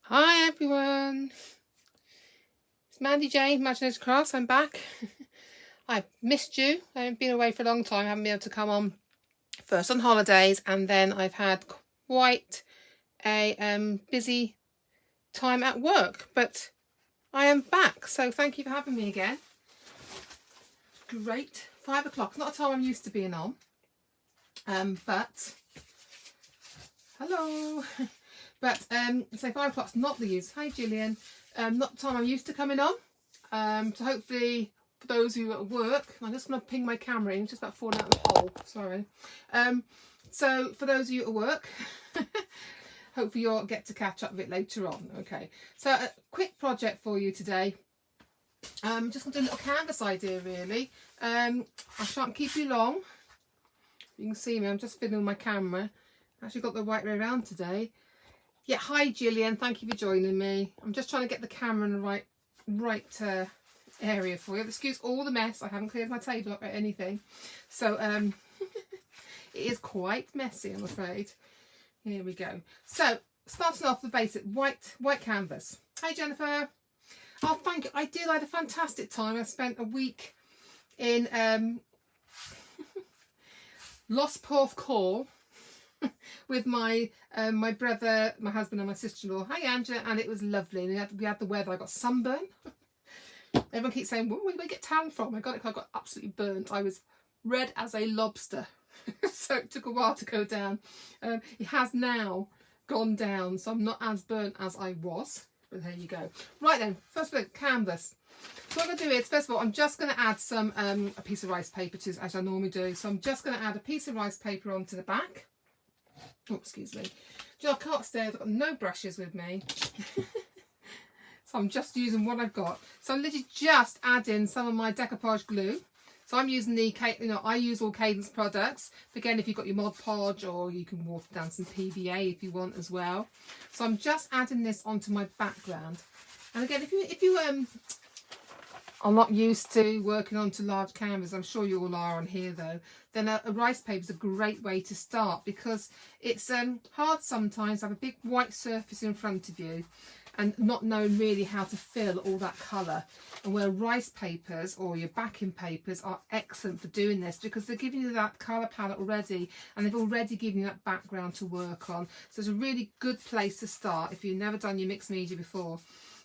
Hi everyone, it's Mandy-Jane, Imagination Crafts. I'm back. I've missed you. I haven't been away for a long time. I haven't been able to come on first on holidays, and then I've had quite a busy time at work. But I am back, so thank you for having me again. Great. 5 o'clock. It's not a time I'm used to being on. But hello. But so 5 o'clock's not the use. Hi Gillian. Not the time I'm used to coming on. So hopefully for those of you at work, I'm just going to ping my camera in, just about falling out of the hole. Sorry. So for those of you at work, hopefully you'll get to catch up with it later on. Okay. So a quick project for you today. Just going to do a little canvas idea really. I shan't keep you long. You can see me. I'm just fiddling with my camera. Actually got the right way around today. Yeah, hi Gillian, thank you for joining me. I'm just trying to get the camera in the right area for you. Excuse all the mess, I haven't cleared my table up or anything. So it is quite messy, I'm afraid. Here we go. So starting off the basic white canvas. Hi Jennifer. Oh, thank you. I had a fantastic time. I spent a week in Lost Porth Call with my my brother, my husband and my sister-in-law. Hi Angela. And it was lovely, and we had the weather. I got sunburn. Everyone keeps saying, where did we get tan from? I got absolutely burnt. I was red as a lobster. So it took a while to go down. It has now gone down, so I'm not as burnt as I was, but there you go. Right then, first of all, canvas. So what I'm going to do is, first of all, I'm just going to add some a piece of rice paper to, as I normally do. So I'm just going to add a piece of rice paper onto the back. Oh, excuse me. I can't stay. I've got no brushes with me. So I'm just using what I've got. So I'm literally just adding some of my decoupage glue. So I'm using I use all Cadence products. Again, if you've got your Mod Podge, or you can water down some PVA if you want as well. So I'm just adding this onto my background. And again, if you are not used to working onto large canvas, I'm sure you all are on here though, then a rice paper is a great way to start, because it's hard sometimes to have a big white surface in front of you and not knowing really how to fill all that colour. And where rice papers or your backing papers are excellent for doing this, because they're giving you that colour palette already, and they've already given you that background to work on. So it's a really good place to start if you've never done your mixed media before,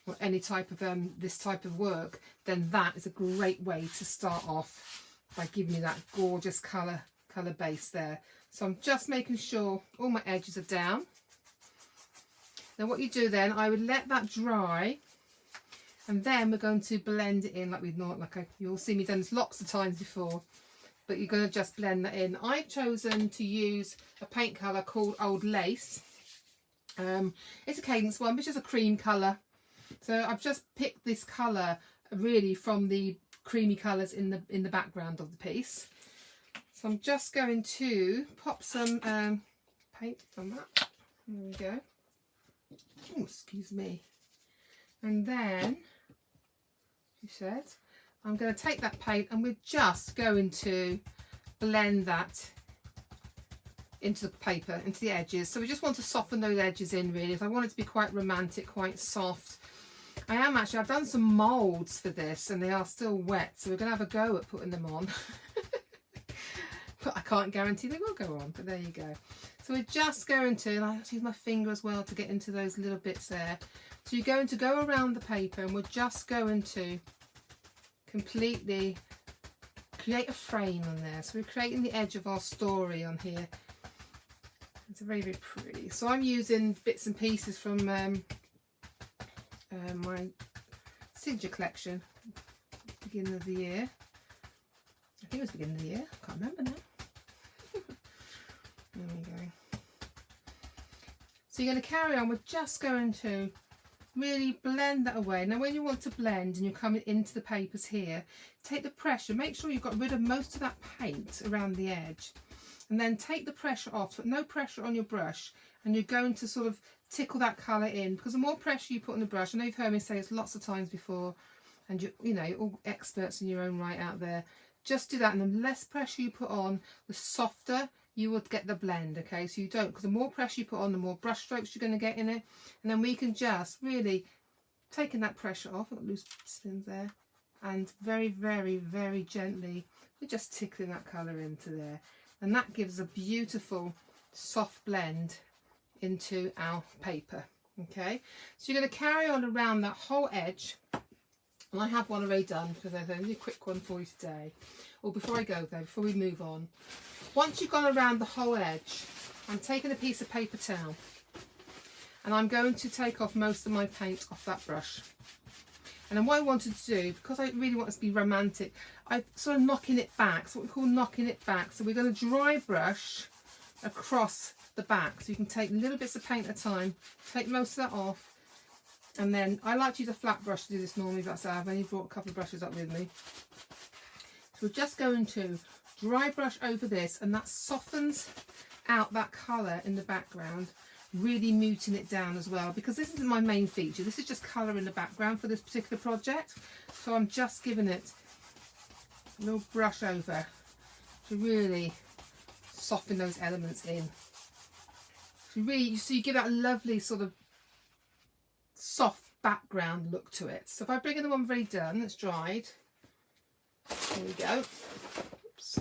or any type of this type of work. Then that is a great way to start off, by giving you that gorgeous colour base there. So I'm just making sure all my edges are down. Now what you do then, I would let that dry, and then we're going to blend it in like we'd normally, you'll see me done this lots of times before, but you're going to just blend that in. I've chosen to use a paint colour called Old Lace. It's a Cadence one, which is a cream colour. So I've just picked this colour really from the creamy colours in the background of the piece. So I'm just going to pop some paint on that. There we go. Oh, excuse me. And then, she said, I'm going to take that paint and we're just going to blend that into the paper, into the edges. So we just want to soften those edges in really. If I want it to be quite romantic, quite soft. I've done some moulds for this and they are still wet, so we're going to have a go at putting them on. But I can't guarantee they will go on, but there you go. So we're just going to, and I have to use my finger as well to get into those little bits there. So you're going to go around the paper, and we're just going to completely create a frame on there. So we're creating the edge of our story on here. It's very, very pretty. So I'm using bits and pieces from my signature collection, beginning of the year. I think it was beginning of the year, I can't remember now. There we go. So you're going to carry on. We're just going to really blend that away. Now when you want to blend and you're coming into the papers here, take the pressure, make sure you've got rid of most of that paint around the edge, and then take the pressure off, put no pressure on your brush, and you're going to sort of tickle that colour in, because the more pressure you put on the brush, I know you've heard me say this lots of times before, and you're all experts in your own right out there, just do that, and the less pressure you put on, the softer you would get the blend. Okay, so you don't, because the more pressure you put on, the more brush strokes you're going to get in it. And then we can just really taking that pressure off. I've got loose spins there, and very, very, very gently we're just tickling that colour into there, and that gives a beautiful soft blend into our paper. Okay, so you're going to carry on around that whole edge, and I have one already done because there's only a quick one for you today. Or before I go though, before we move on, once you've gone around the whole edge, I'm taking a piece of paper towel and I'm going to take off most of my paint off that brush. And then what I wanted to do, because I really want this to be romantic, I'm sort of knocking it back. So what we call knocking it back. So we're going to dry brush across the back. So you can take little bits of paint at a time, take most of that off. And then I like to use a flat brush to do this normally, but I've only brought a couple of brushes up with me. So we're just going to dry brush over this, and that softens out that colour in the background, really muting it down as well, because this isn't my main feature. This is just colour in the background for this particular project. So I'm just giving it a little brush over to really soften those elements in. So you give that a lovely sort of soft background look to it. So if I bring in the one already done, that's dried. There we go. Oops.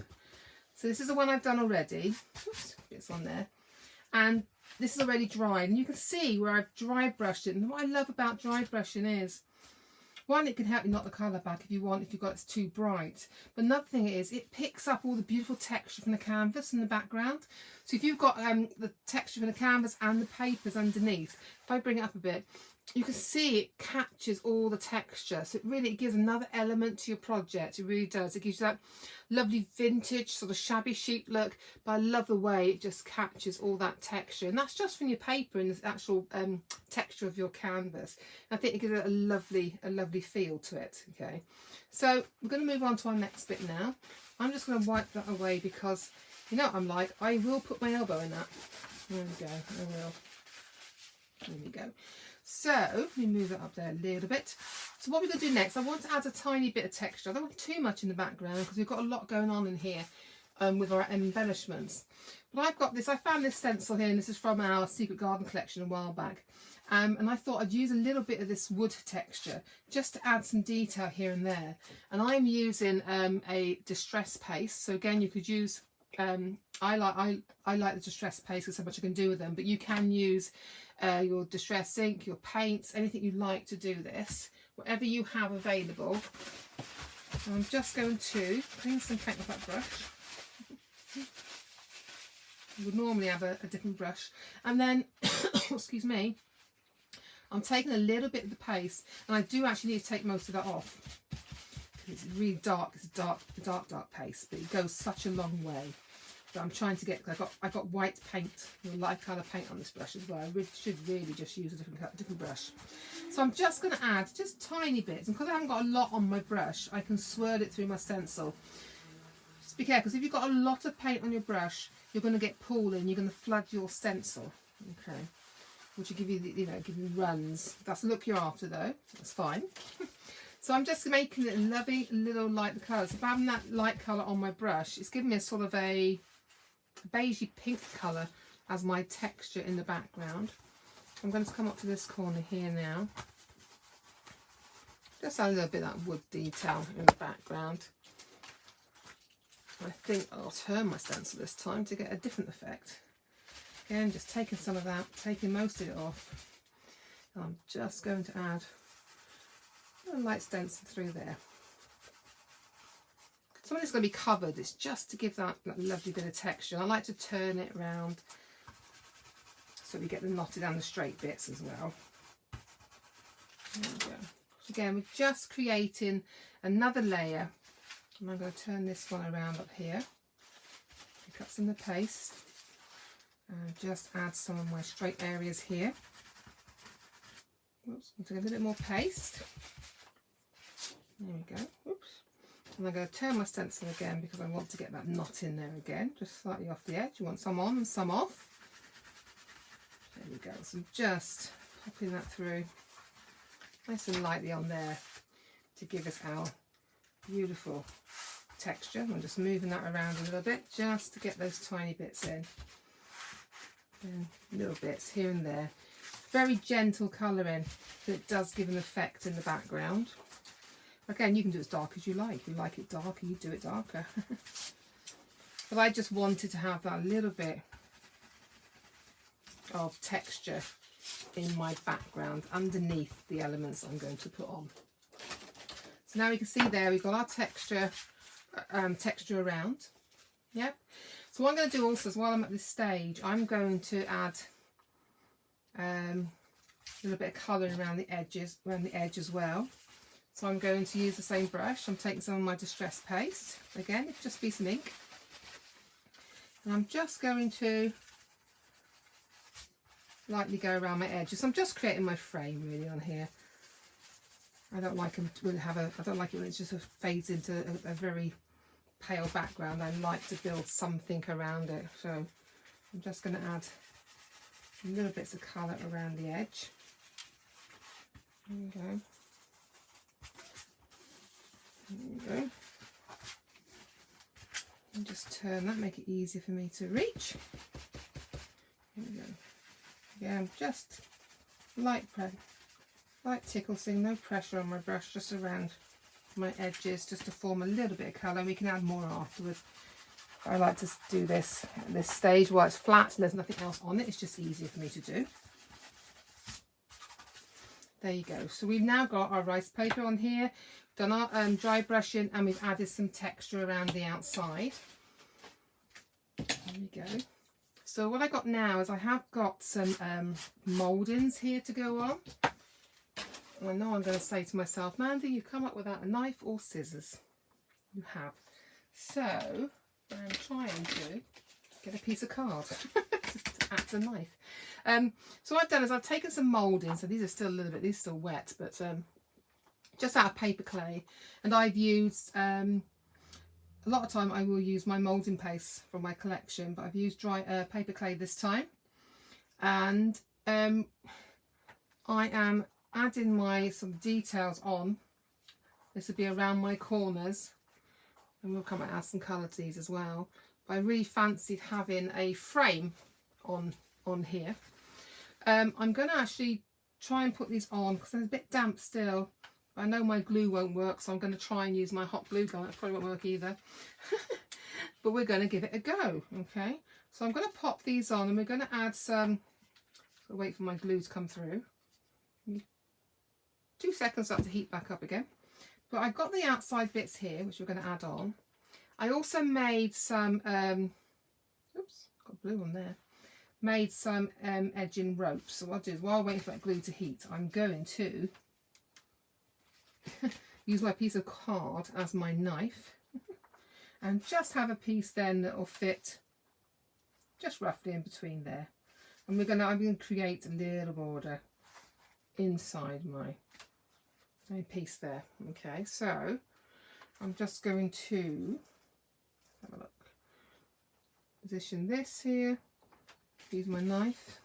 So this is the one I've done already. Oops, bits on there. And this is already dried, and you can see where I've dry brushed it. And what I love about dry brushing is, one, it can help you knock the colour back if you want, if you've got it's too bright. But another thing is, it picks up all the beautiful texture from the canvas in the background. So if you've got the texture from the canvas and the papers underneath, if I bring it up a bit, you can see it captures all the texture. So it gives another element to your project. It really does. It gives you that lovely vintage sort of shabby chic look, but I love the way it just captures all that texture, and that's just from your paper and the actual texture of your canvas. And I think it gives it a lovely feel to it. Okay, so we're going to move on to our next bit now. I'm just going to wipe that away because you know what I'm like, I will put my elbow in that. There we go, I will. There we go. So let me move that up there a little bit. So what we're going to do next, I want to add a tiny bit of texture. I don't want too much in the background because we've got a lot going on in here with our embellishments. But I've got this, I found this stencil here, and this is from our Secret Garden collection a while back. And I thought I'd use a little bit of this wood texture just to add some detail here and there. And I'm using a distress paste. So again, you could use, I like the distress paste because so much I can do with them, but you can use your distress ink, your paints, anything you like to do this, whatever you have available. And I'm just going to clean some paint off that brush. You would normally have a different brush, and then excuse me, I'm taking a little bit of the paste, and I do actually need to take most of that off. It's really dark. It's a dark paste, but it goes such a long way. But I'm trying to get, I got white paint, light colour paint on this brush as well. I should really just use a different brush. So I'm just going to add just tiny bits, and because I haven't got a lot on my brush, I can swirl it through my stencil. Just be careful, because if you've got a lot of paint on your brush, you're going to get pooling. You're going to flood your stencil, okay? Which will give you, give you runs. That's the look you're after, though. That's fine. So I'm just making it a lovely little light colour. So if having that light colour on my brush, it's giving me a sort of a beigey pink colour as my texture in the background. I'm going to come up to this corner here now. Just add a little bit of that wood detail in the background. I think I'll turn my stencil this time to get a different effect. Again, just taking some of that, taking most of it off. And I'm just going to add a light stencil through there. Some of it's going to be covered, it's just to give that lovely bit of texture. I like to turn it around so we get the knotted and the straight bits as well. There we go. So again, we're just creating another layer, and I'm going to turn this one around up here. Pick up some of the paste and just add some of my straight areas here. Oops, I'm taking a little bit more paste. There we go. Oops. And I'm going to turn my stencil again because I want to get that knot in there again, just slightly off the edge. You want some on and some off. There we go. So I'm just popping that through nice and lightly on there to give us our beautiful texture. I'm just moving that around a little bit just to get those tiny bits in. And little bits here and there. Very gentle colouring, but it does give an effect in the background. Again, you can do it as dark as you like. If you like it darker, you do it darker. But I just wanted to have that little bit of texture in my background underneath the elements I'm going to put on. So now we can see there we've got our texture around. Yep. So what I'm going to do also is while I'm at this stage, I'm going to add a little bit of colouring around the edges, around the edge as well. So I'm going to use the same brush. I'm taking some of my distress paste. Again, it could just be some ink. And I'm just going to lightly go around my edges. I'm just creating my frame really on here. I don't like them to have a. I don't like it when it just fades into a very pale background. I like to build something around it. So I'm just going to add little bits of colour around the edge. There we go. There we go. And just turn that, make it easier for me to reach. There we go. Yeah, just light tickling, no pressure on my brush, just around my edges, just to form a little bit of colour. We can add more afterwards. I like to do this at this stage while it's flat and there's nothing else on it. It's just easier for me to do. There you go. So we've now got our rice paper on here, done our dry brushing, and we've added some texture around the outside. There we go. So what I got now is I have got some mouldings here to go on. And I know I'm going to say to myself, Mandy, you've come up without a knife or scissors. You have. So I'm trying to get a piece of card to add a knife. So what I've done is I've taken some moulding. So these are still a little bit, these are still wet, but just out of paper clay. And I've used, a lot of time I will use my moulding paste from my collection, but I've used dry paper clay this time. And I am adding some details on. This will be around my corners, and we'll come and add some colour to these as well. But I really fancied having a frame on here. I'm going to actually try and put these on because they're a bit damp still. I know my glue won't work, so I'm going to try and use my hot glue gun. It probably won't work either. But we're going to give it a go, okay? So I'm going to pop these on and we're going to add some... I'll wait for my glue to come through. 2 seconds for that to heat back up again. But I've got the outside bits here, which we're going to add on. I also made some... oops, got glue on there. Made some edging ropes. So what I'll do is while I'm waiting for that glue to heat, I'm going to... use my piece of card as my knife and just have a piece then that will fit just roughly in between there, and I'm going to create a little border inside my piece there. Okay, so I'm just going to have a look, position this here, use my knife,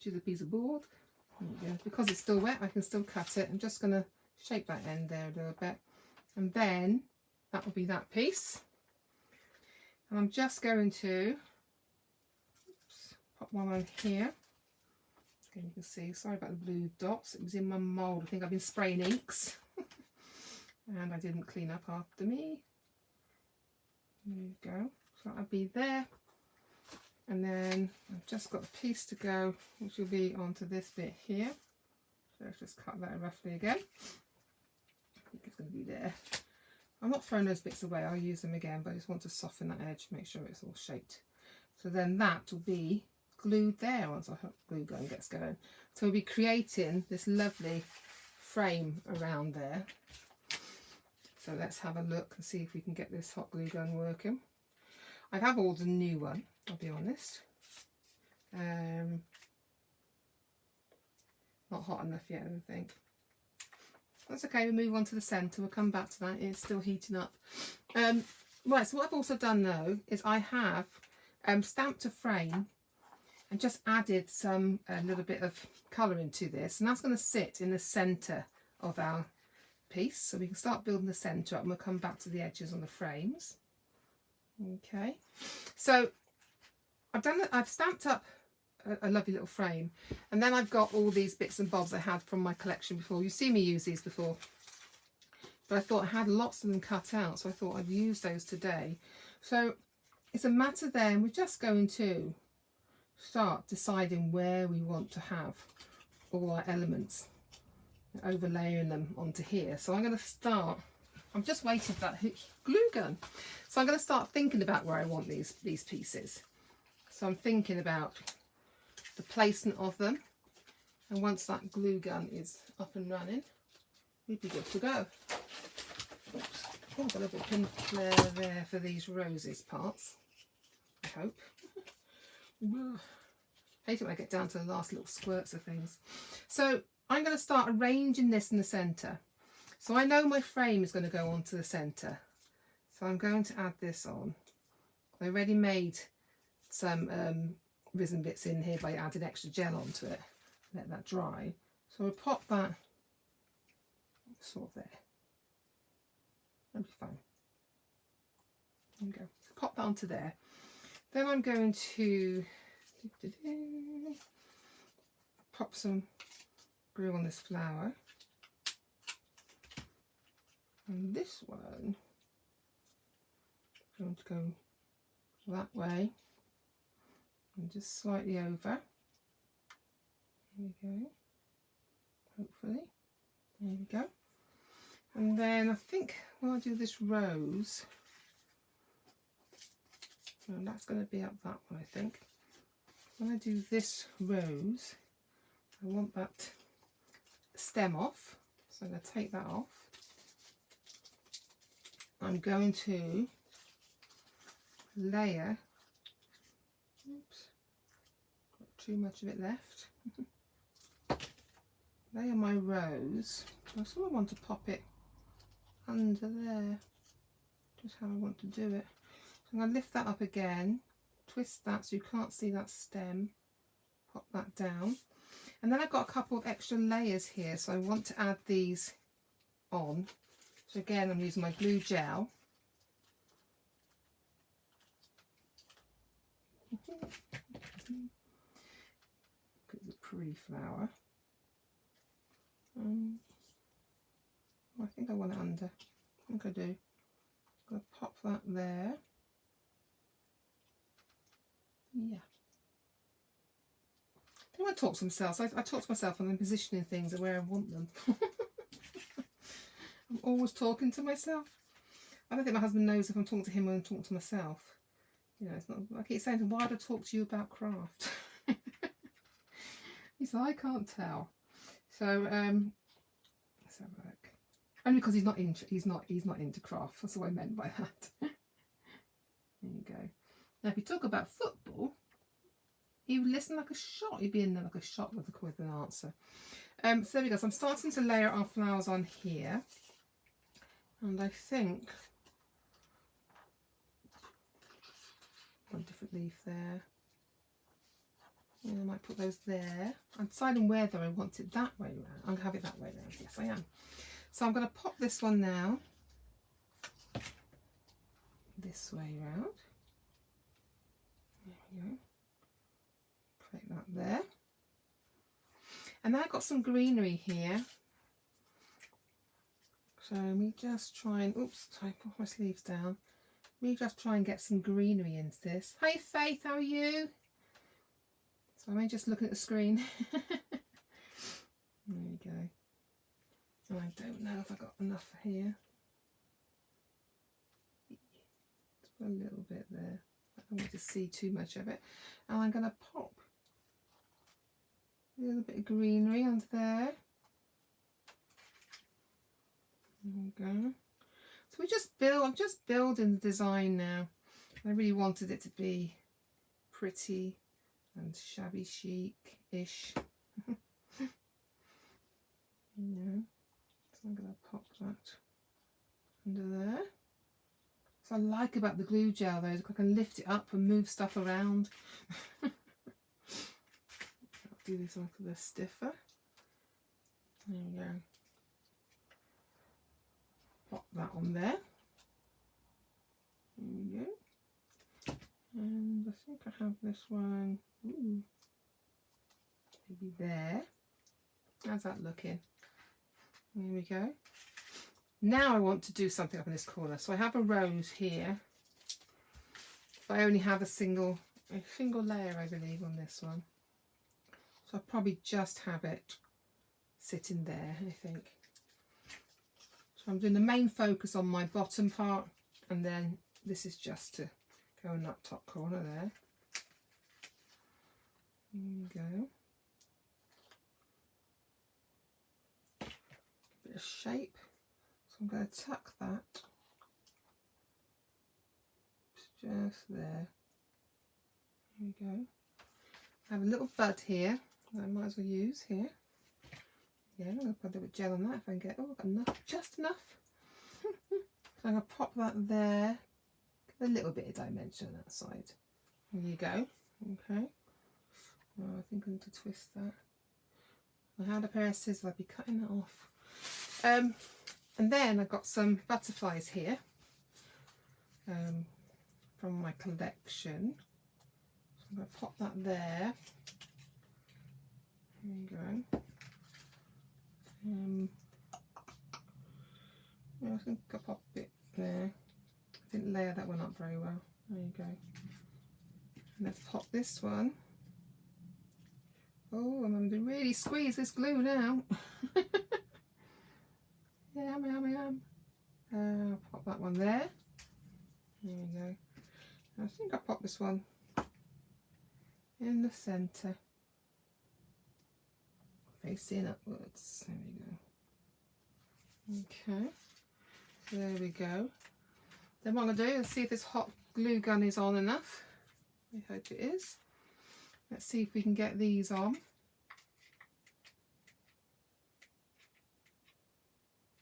choose a piece of board. There we go. Because it's still wet, I can still cut it. I'm just going to shape that end there a little bit, and then that will be that piece. And I'm just going to pop one on here. Okay, you can see, sorry about the blue dots, it was in my mould. I think I've been spraying inks and I didn't clean up after me. There you go, so that'll be there. And then I've just got a piece to go, which will be onto this bit here. So let's just cut that roughly again. I think it's going to be there. I'm not throwing those bits away, I'll use them again, but I just want to soften that edge, make sure it's all shaped. So then that will be glued there once our glue gun gets going. So we'll be creating this lovely frame around there. So let's have a look and see if we can get this hot glue gun working. I have ordered a new one, I'll be honest. Not hot enough yet, I don't think. That's okay, we'll move on to the centre, we'll come back to that, it's still heating up. Right, so what I've also done though is I have stamped a frame and just added a little bit of colouring to this, and that's going to sit in the centre of our piece, so we can start building the centre up and we'll come back to the edges on the frames. Okay, so I've stamped up a lovely little frame, and then I've got all these bits and bobs I had from my collection before. You've seen me use these before, but I thought I had lots of them cut out, so I thought I'd use those today. So it's a matter then, we're just going to start deciding where we want to have all our elements, overlaying them onto here. So I'm going to start, I'm just waiting for that glue gun. So I'm going to start thinking about where I want these pieces. So I'm thinking about the placement of them, and once that glue gun is up and running, we'd be good to go. Oops. Oh, got a little pin flare there for these roses parts, I hope. Hate it when I get down to the last little squirts of things. So I'm going to start arranging this in the centre. So I know my frame is going to go onto the centre. So I'm going to add this on. I already made some resin bits in here by adding extra gel onto it. Let that dry. So we'll pop that sort of there. That'll be fine. There we go. So pop that onto there. Then I'm going to pop some glue on this flower. And this one, I'm going to go that way and just slightly over. There we go. Hopefully. There we go. And then I think when I do this rose, so that's going to be up that one, I think. When I do this rose, I want that stem off. So I'm going to take that off. I'm going to layer, oops, got too much of it left. Layer my rose. I sort of want to pop it under there, just how I want to do it. So I'm going to lift that up again, twist that so you can't see that stem, pop that down, and then I've got a couple of extra layers here, so I want to add these on. So again, I'm using my glue gel. It's a pretty flower. I think I want it under. I think I do. I'm going to pop that there. Yeah. I think I talk to myself. So I talk to myself and I'm positioning things where I want them. I'm always talking to myself. I don't think my husband knows if I'm talking to him or I'm talking to myself. You know, it's not. I keep saying to him, why do I talk to you about craft? He said, I can't tell. So let's have a look. Only because he's not into craft. That's what I meant by that. There you go. Now, if you talk about football, he would listen like a shot. He'd be in there like a shot with an answer. So there we go. So I'm starting to layer our flowers on here, and I think one different leaf there. Yeah, I might put those there. I'm deciding whether I want it that way around. I'm going to have it that way around. Yes, I am. So I'm going to pop this one now this way round. There we go. Create that there. And now I've got some greenery here. So let me just try and, oops, I put my sleeves down. Let me just try and get some greenery into this. Hi Faith, how are you? So I'm just looking at the screen. There we go. And I don't know if I got enough here. Just put a little bit there. I don't want to see too much of it. And I'm going to pop a little bit of greenery onto there. There we go. So we just build. I'm just building the design now. I really wanted it to be pretty and shabby chic-ish. Yeah. So I'm going to pop that under there. So I like about the glue gel though is I can lift it up and move stuff around. I'll do this one a bit stiffer. There we go. pop that on there. There we go. And I think I have this one. Ooh, maybe there. How's that looking? There we go. Now I want to do something up in this corner. So I have a rose here. But I only have a single layer, I believe, on this one. So I'll probably just have it sitting there, I think. So I'm doing the main focus on my bottom part, and then this is just to go in that top corner there. There we go. A bit of shape. So I'm going to tuck that just there. There we go. I have a little bud here that I might as well use here. Yeah, I'm going to put a little bit of gel on that if I can get, oh, I've got enough, just enough. So I'm going to pop that there. Give a little bit of dimension on that side. There you go. Okay. Well, I think I need to twist that. If I had a pair of scissors, I'd be cutting that off. And then I've got some butterflies here from my collection. So I'm going to pop that there. There you go. Yeah, I think I popped a bit there. I didn't layer that one up very well. There you go. And let's pop this one. Oh, I'm going to really squeeze this glue now. Yum, yum, yum. I'll pop that one there. There we go. I think I popped this one in the centre, facing upwards. There we go. Okay, so there we go. Then what I'm going to do is see if this hot glue gun is on enough. I hope it is. Let's see if we can get these on.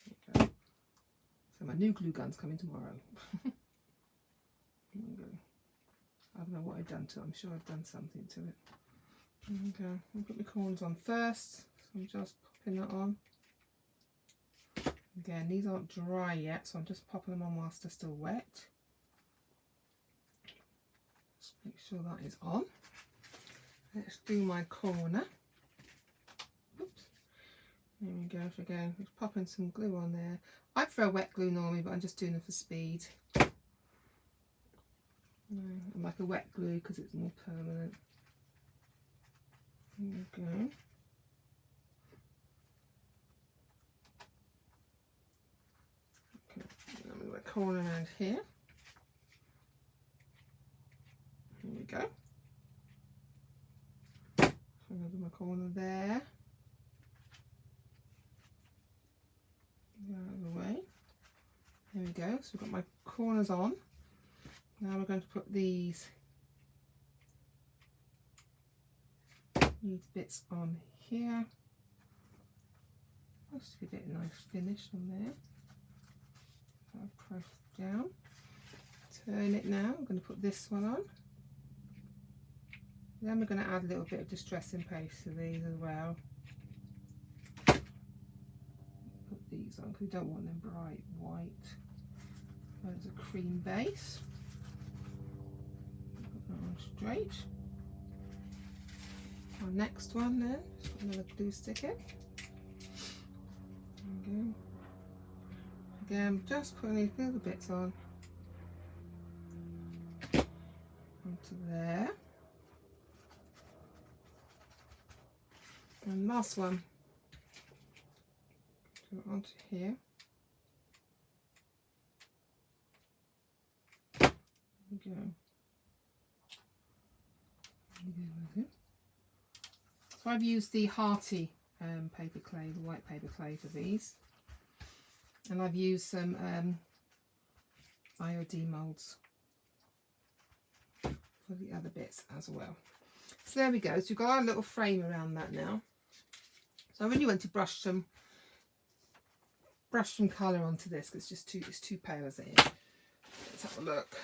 There we go. So my new glue gun's coming tomorrow. There we go. I don't know what I've done to it. I'm sure I've done something to it. Okay, I'll put my corners on first. So I'm just popping that on. Again, these aren't dry yet, so I'm just popping them on whilst they're still wet. Just make sure that is on. Let's do my corner. Oops. There we go. Again, just popping some glue on there. I prefer wet glue normally, but I'm just doing it for speed. I like a wet glue because it's more permanent. There we go. Okay, I'm going to corner around here. Here we go. So I'm going to do my corner there. Get out of the way. There we go. So we've got my corners on. Now we're going to put these bits on here. Just to give it a nice finish on there. I'll press down. Turn it now. I'm going to put this one on. Then we're going to add a little bit of distressing paste to these as well. Put these on because we don't want them bright white. There's a cream base. Put that on straight. Our next one then, just put another glue stick in. There we go. Again, just putting these little bits on onto there. And last one, do it onto here. There we go. So I've used the Hearty paper clay, the white paper clay for these. And I've used some IOD moulds for the other bits as well. So there we go. So we've got our little frame around that now. So I really want to brush some colour onto this because it's too pale as it is. Let's have a look.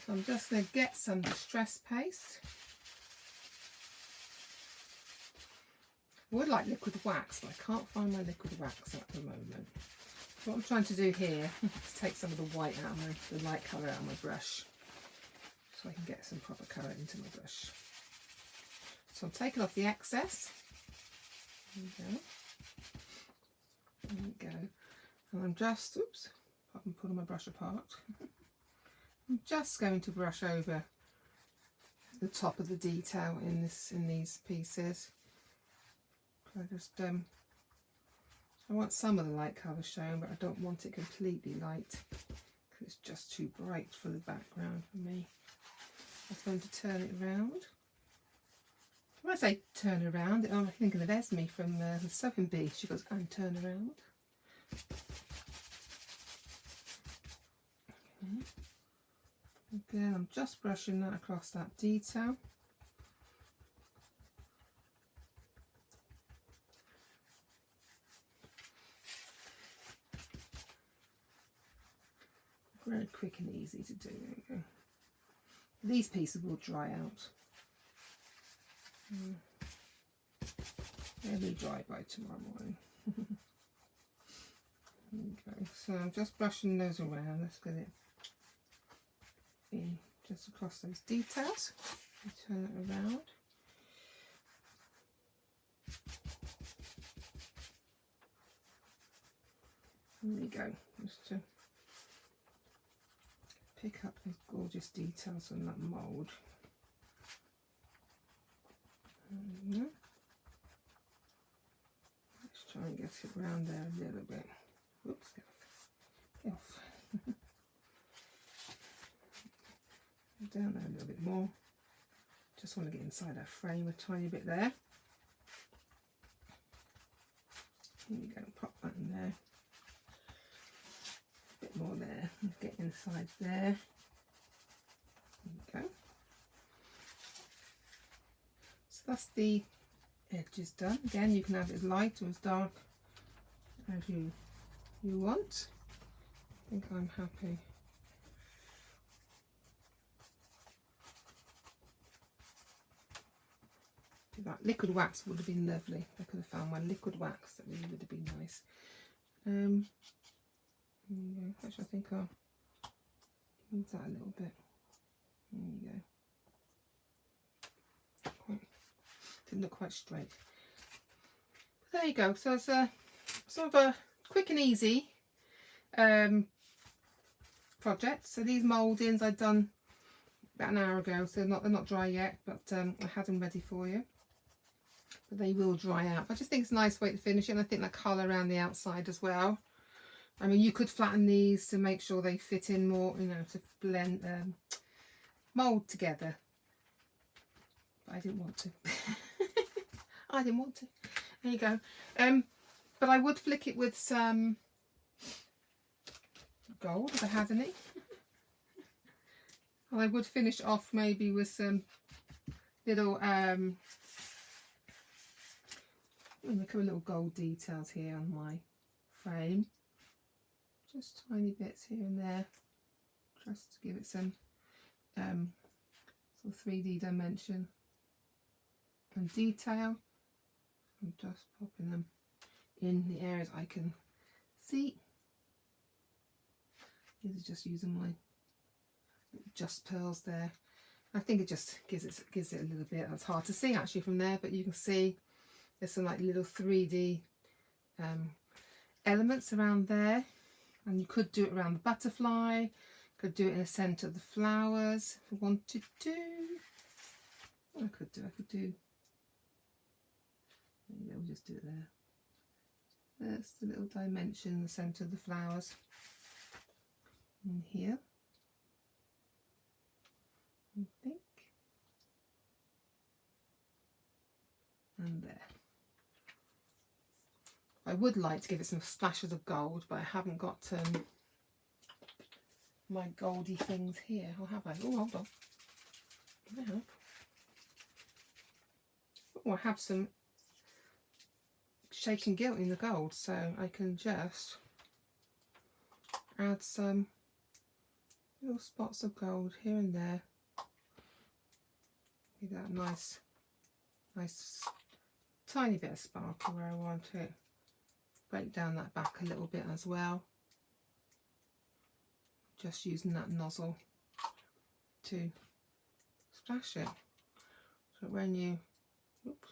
So I'm just going to get some distress paste. I would like liquid wax, but I can't find my liquid wax at the moment. So what I'm trying to do here is take some of the white out of the light colour out of my brush, so I can get some proper colour into my brush. So I'm taking off the excess. There we go. There we go. And I'm just, oops, I'm pulling my brush apart. I'm just going to brush over the top of the detail in these pieces. I want some of the light colour shown, but I don't want it completely light because it's just too bright for the background for me. I'm going to turn it around. When I say turn around, I'm thinking of Esme from the Sewing Bee. She goes, and turn around. Okay. Again, I'm just brushing that across that detail. Very quick and easy to do. There we go. These pieces will dry out. They'll be dry by tomorrow morning. There we go. So I'm just brushing those around. Let's get it in just across those details. Turn it around. There we go. Just to pick up these gorgeous details on that mould. Let's try and get it around there a little bit. Whoops, get off. Down there a little bit more. Just want to get inside that frame a tiny bit there. Here we go, pop that in there. A bit more there. Get inside there. There we go. So that's the edges done. Again, you can have it as light or as dark as you want. I think I'm happy. That liquid wax would have been lovely. I could have found my liquid wax. That really would have been nice. Actually, I think I'll move that a little bit. There you go. Didn't look quite straight. But there you go. So it's a sort of a quick and easy project. So these mouldings I've done about an hour ago, so they're not dry yet, but I had them ready for you. But they will dry out. I just think it's a nice way to finish it, and I think the colour around the outside as well. I mean, you could flatten these to make sure they fit in more, you know, to blend, mould together. But I didn't want to. I didn't want to. There you go. But I would flick it with some gold if I had any. And I would finish off maybe with some little look at little gold details here on my frame. Just tiny bits here and there, just to give it some sort of 3D dimension and detail. I'm just popping them in the areas I can see. These are just using my just pearls there. I think it just gives it a little bit. That's hard to see actually from there, but you can see there's some like little 3D elements around there, and you could do it around the butterfly, could do it in the centre of the flowers if I wanted to. I could do maybe I'll just do it there. There's the little dimension in the centre of the flowers in here, I think, and there. I would like to give it some splashes of gold, but I haven't got my goldy things here. Or have I? Oh, hold on. I have. Oh, I have some shaken gilt in the gold, so I can just add some little spots of gold here and there. Give that a nice tiny bit of sparkle where I want it. Break down that back a little bit as well. Just using that nozzle to splash it. So when you, oops,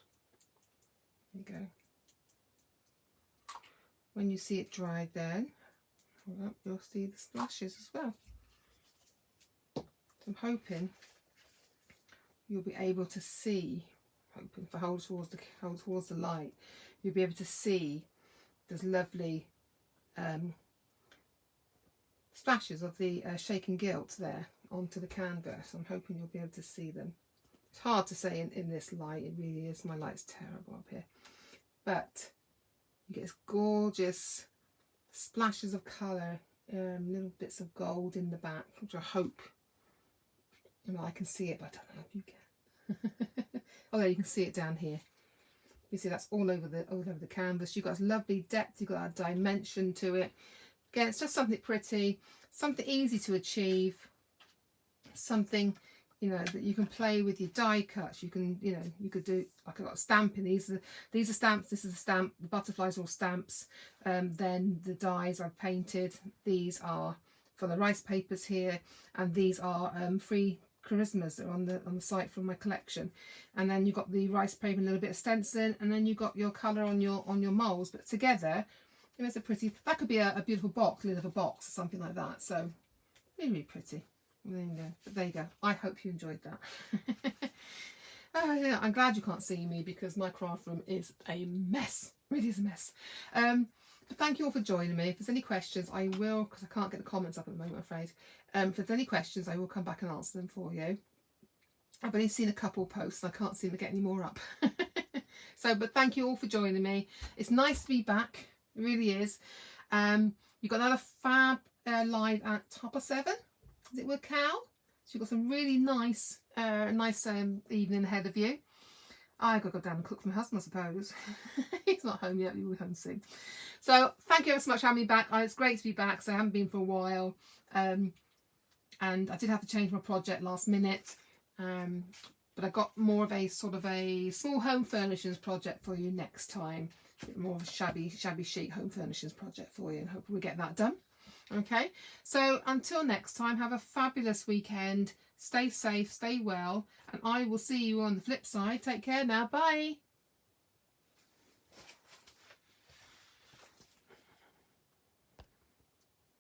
there you go. When you see it dried then, you'll see the splashes as well. So I'm hoping you'll be able to see, hoping if I hold towards the light, you'll be able to see those lovely splashes of the shaken gilt there onto the canvas. I'm hoping you'll be able to see them. It's hard to say in this light, it really is. My light's terrible up here. But you get this gorgeous splashes of colour, little bits of gold in the back, which I hope, I can see it, but I don't know if you can. Although you can see it down here. You see that's all over the canvas. You've got this lovely depth, you've got that dimension to it. Again, it's just something pretty, something easy to achieve, something, that you can play with your die cuts. You can, you could do like a lot of stamping. These are stamps. This is a stamp. The butterflies are all stamps. Then the dies I've painted. These are for the rice papers here, and these are free charismas that are on the site from my collection. And then you've got the rice paper, a little bit of stenciling, and then you've got your colour on your molds. But together, it's a pretty. That could be a beautiful box, lid of a box, or something like that. So really, really pretty. There you go. But there you go. I hope you enjoyed that. Yeah, I'm glad you can't see me because my craft room is a mess. It really is a mess. But thank you all for joining me. If there's any questions, I will, because I can't get the comments up at the moment, I'm afraid. If there's any questions, I will come back and answer them for you. I've only seen a couple posts. I can't seem to get any more up. But thank you all for joining me. It's nice to be back. It really is. You've got another fab live at 7:30. Is it with Cal? So you've got some really nice evening ahead of you. I've got to go down and cook for my husband, I suppose. He's not home yet, he'll be home soon. So thank you ever so much for having me back. It's great to be back, so I haven't been for a while. And I did have to change my project last minute. But I got more of a sort of a small home furnishings project for you next time. A bit more of a shabby chic home furnishings project for you, and hopefully we get that done. Okay, so until next time, have a fabulous weekend. Stay safe, stay well, and I will see you on the flip side. Take care now. Bye.